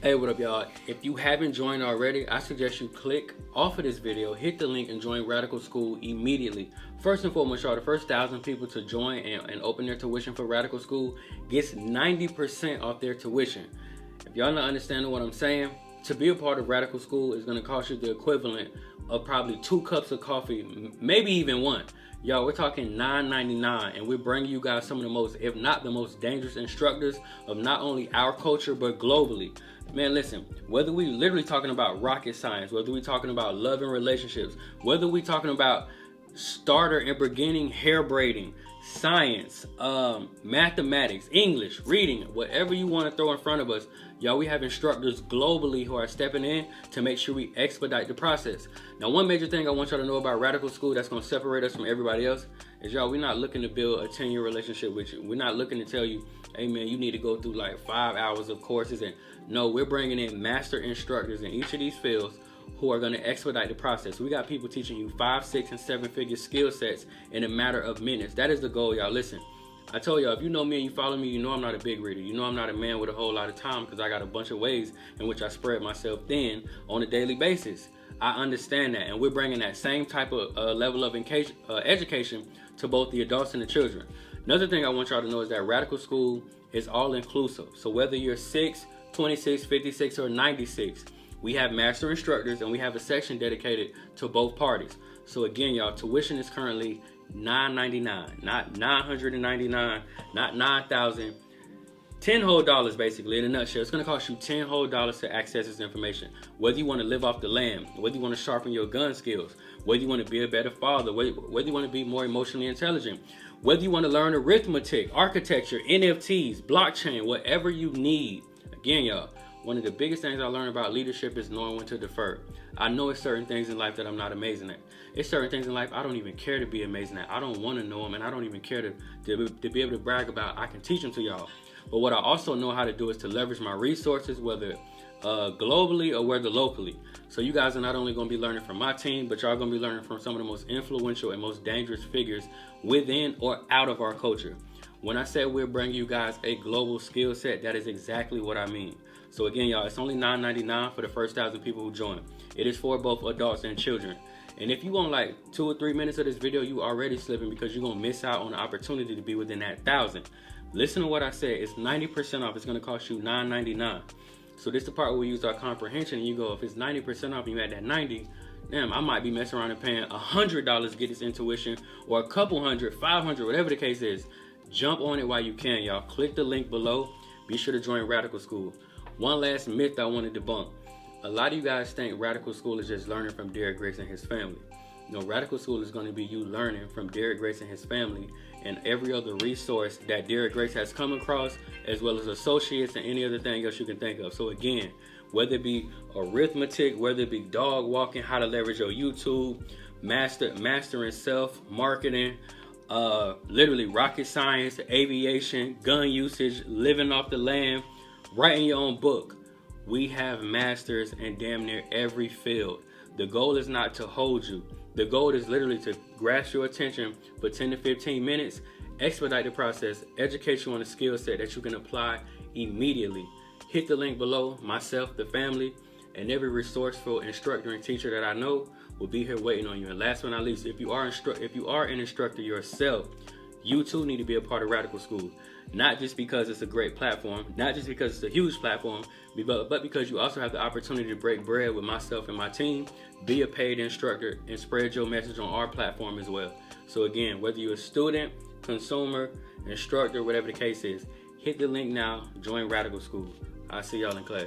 Hey, what up, y'all? If you haven't joined already, I suggest you click off of this video, hit the link, and join Radical School immediately. First and foremost, y'all, the first 1,000 people to join and open their tuition for Radical School gets 90% off their tuition. If y'all not understanding what I'm saying, to be a part of Radical School is going to cost you the equivalent of probably 2 cups of coffee, maybe even 1. Y'all, we're talking $9.99, and we're bringing you guys some of the most, if not the most dangerous instructors of not only our culture, but globally. Man, listen, whether we literally talking about rocket science, whether we talking about love and relationships, whether we talking about starter and beginning hair braiding, science, mathematics, English, reading, whatever you want to throw in front of us, y'all, we have instructors globally who are stepping in to make sure we expedite the process. Now, one major thing I want y'all to know about Radical School that's going to separate us from everybody else is, y'all, we're not looking to build a 10-year relationship with you. We're not looking to tell you, hey, man, you need to go through like 5 hours of courses. And no, we're bringing in master instructors in each of these fields who are going to expedite the process. We got people teaching you 5, 6, and 7-figure skill sets in a matter of minutes. That is the goal, y'all. Listen, I told y'all, if you know me and you follow me, you know I'm not a big reader. You know I'm not a man with a whole lot of time because I got a bunch of ways in which I spread myself thin on a daily basis. I understand that, and we're bringing that same type of level of education to both the adults and the children. Another thing I want y'all to know is that Radical School is all inclusive. So whether you're 6, 26, 56, or 96, we have master instructors and we have a section dedicated to both parties. So again, y'all, tuition is currently $9.99, not $999, not $9,000. $10 whole basically, in a nutshell. It's going to cost you $10 whole to access this information. Whether you want to live off the land, whether you want to sharpen your gun skills, whether you want to be a better father, whether you want to be more emotionally intelligent, whether you want to learn arithmetic, architecture, NFTs, blockchain, whatever you need. Again, y'all, one of the biggest things I learned about leadership is knowing when to defer. I know it's certain things in life that I'm not amazing at. It's certain things in life I don't even care to be amazing at. I don't want to know them, and I don't even care to be able to brag about. I can teach them to y'all. But what I also know how to do is to leverage my resources, whether globally or whether locally. So you guys are not only going to be learning from my team, but y'all going to be learning from some of the most influential and most dangerous figures within or out of our culture. When I said we're bringing you guys a global skill set, that is exactly what I mean. So again, y'all, it's only $9.99 for the first 1,000 people who join. It is for both adults and children. And if you want like 2 or 3 minutes of this video, you already slipping because you're going to miss out on the opportunity to be within that 1,000. Listen to what I said. It's 90% off. It's going to cost you $9.99. So this is the part where we use our comprehension. And you go, if it's 90% off and you add that 90, damn, I might be messing around and paying $100 to get this intuition, or a couple hundred, 500, whatever the case is. Jump on it while you can, y'all. Click the link below. Be sure to join Radical School. One last myth I want to debunk. A lot of you guys think Radical School is just learning from Derrick Grace and his family. No, Radical School is going to be you learning from Derrick Grace and his family and every other resource that Derrick Grace has come across, as well as associates and any other thing else you can think of. So again, whether it be arithmetic, whether it be dog walking, how to leverage your YouTube, mastering self, marketing, literally rocket science, aviation, gun usage, living off the land, writing your own book. We have masters in damn near every field. The goal is not to hold you. The goal is literally to grasp your attention for 10 to 15 minutes, expedite the process, educate you on a skill set that you can apply immediately. Hit the link below. Myself, the family, and every resourceful instructor and teacher that I know will be here waiting on you. And last but not least, if you are an instructor yourself, you too need to be a part of Radical School. Not just because it's a great platform, not just because it's a huge platform, but because you also have the opportunity to break bread with myself and my team, be a paid instructor, and spread your message on our platform as well. So again, whether you're a student, consumer, instructor, whatever the case is, hit the link now, join Radical School. I'll see y'all in class.